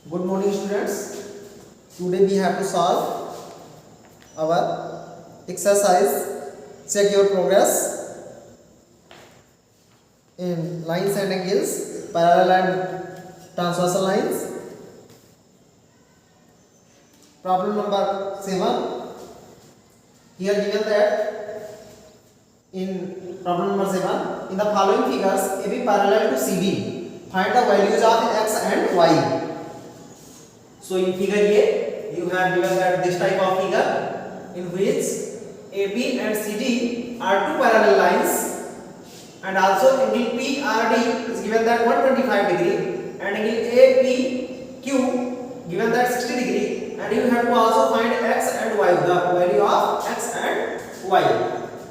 Good morning, students. Today we have to solve our exercise. Check your progress in lines and angles, parallel and transversal lines. Problem number 7. Here given that in problem number 7, in the following figures, AB parallel to CD, find the values of x and y. So in figure A, you have given that this type of figure in which AB and CD are two parallel lines, and also angle PRD is given that 125 degree, and angle APQ given that 60 degree, and you have to also find x and y, the value of x and y.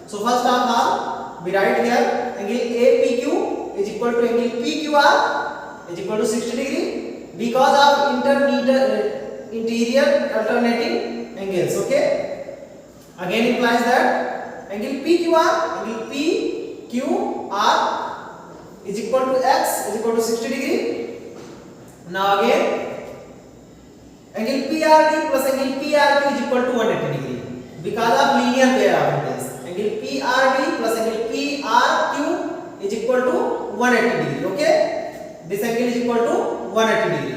So first of all, we write here angle APQ is equal to angle PQR is equal to 60 degree. Because of interior alternating angles, okay? Again implies that angle PQR is equal to x is equal to 60 degree. Now again angle PRD plus angle PRQ is equal to 180 degree because of linear pair of angles. Angle PRD plus angle PRQ is equal to 180 degree, okay? This angle is equal to 180 degree.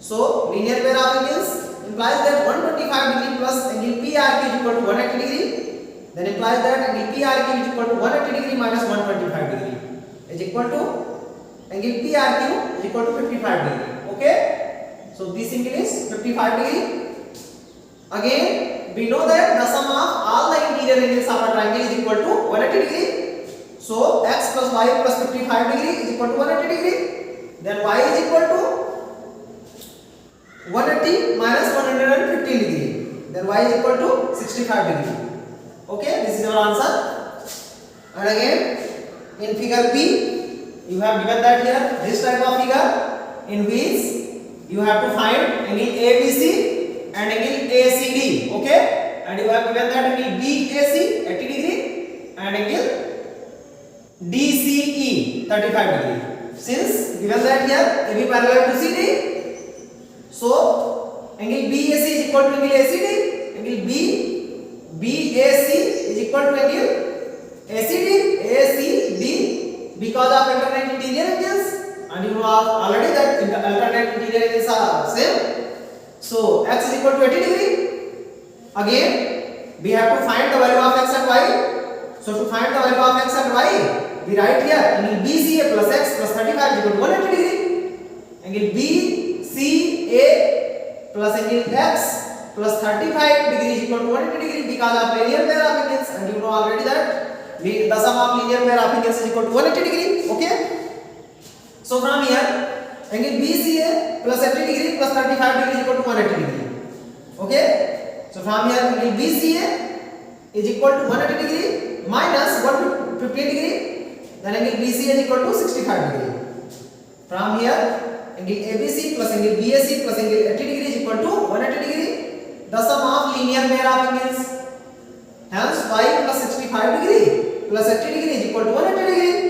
So linear pair of angles implies that 125 degree plus angle PRQ is equal to 180 degree. Then implies that angle PRQ is equal to 180 degree minus 125 degree is equal to angle PRQ is equal to 55 degree. Okay. So this angle is 55 degree. Again we know that the sum of all the interior angles of a triangle is equal to 180 degree. So x plus y plus 55 degree is equal to 180 degree. Then y is equal to 180 minus 115 degree. Then y is equal to 65 degree. Okay, this is your answer. And again, in figure B, you have given that here this type of figure in which you have to find angle ABC and angle ACD. Okay, and you have given that angle BAC 80 degree and angle DCE 35 degree. Since given that here AB parallel to CD, so angle BAC is equal to angle ACD, angle BAC is equal to angle ACD because of alternate interior angles, and you know already that alternate interior angles are same. So x is equal to 80 degree. Again we have to find the value of x and y. So to find the value of x and y, we write here angle BCA plus x plus 35 is equal to 180 degree. Angle BCA plus angle x plus 35 degree is equal to 180 degree because of linear pair of angles, and you know already that the sum of linear pair of angles is equal to 180 degree. Okay. So from here angle BCA plus 80 degree plus 35 degree is equal to 180 degree. Okay. So from here angle BCA is equal to 180 degree minus 115 degree. Then angle BCA is equal to 65 degree. From here angle ABC plus angle BAC plus angle 80 degree is equal to 180 degree. The sum of linear pair of angles. Hence y plus 65 degree plus 80 degree is equal to 180 degree.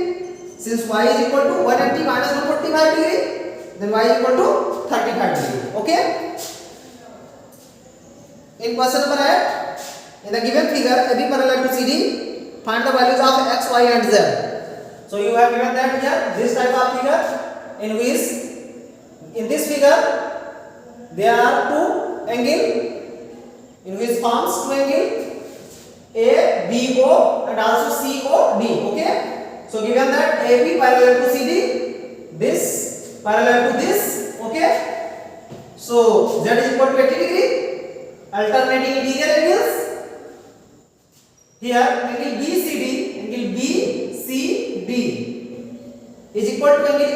Since y is equal to 180 minus 145 degree, then y is equal to 35 degree. Okay. In question number 8, in the given figure AB parallel to CD, find the values of x, y and z. So you have given that here this type of figure in which in this figure there are two angles in which forms two angles ABO and also COD. Okay. So given that AB parallel to CD, this parallel to this. Okay. So Z is equal to 80 degree. Alternating interior angles. Here angle BCD is equal to angle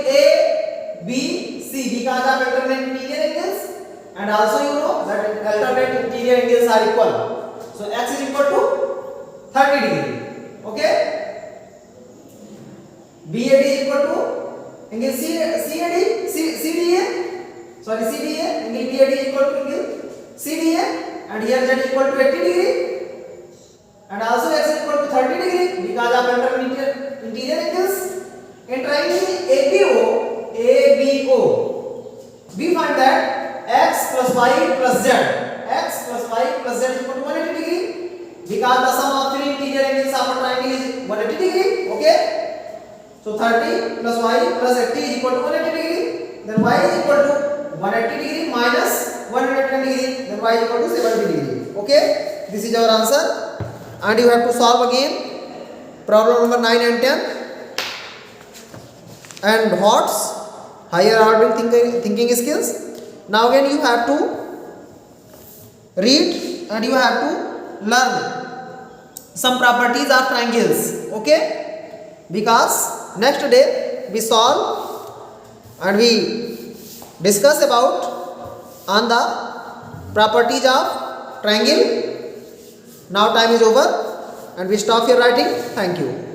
ABC because of alternate interior angles, and also you know that alternate interior angles are equal. So x is equal to 30 degree. Okay. BAD is equal to angle CDA. Angle BAD is equal to angle CDA, and here Z is equal to 80 degree, and also x is equal to 30 degree because of alternate interior angles. In triangle ABO we find that x plus y plus z, x plus y plus z is equal to 180 degree, because the sum of three interior angles of a triangle is 180 degree. Okay, so 30 plus y plus 80 is equal to 180 degree. Then y is equal to 180 degree minus 110 degree, then y is equal to 70 degree. Okay, this is our answer, and you have to solve again problem number 9 and 10. And what's higher order thinking skills? Now again you have to read and you have to learn some properties of triangles. Okay, because next day we solve and we discuss about on the properties of triangle. Now time is over and we stop here writing. Thank you.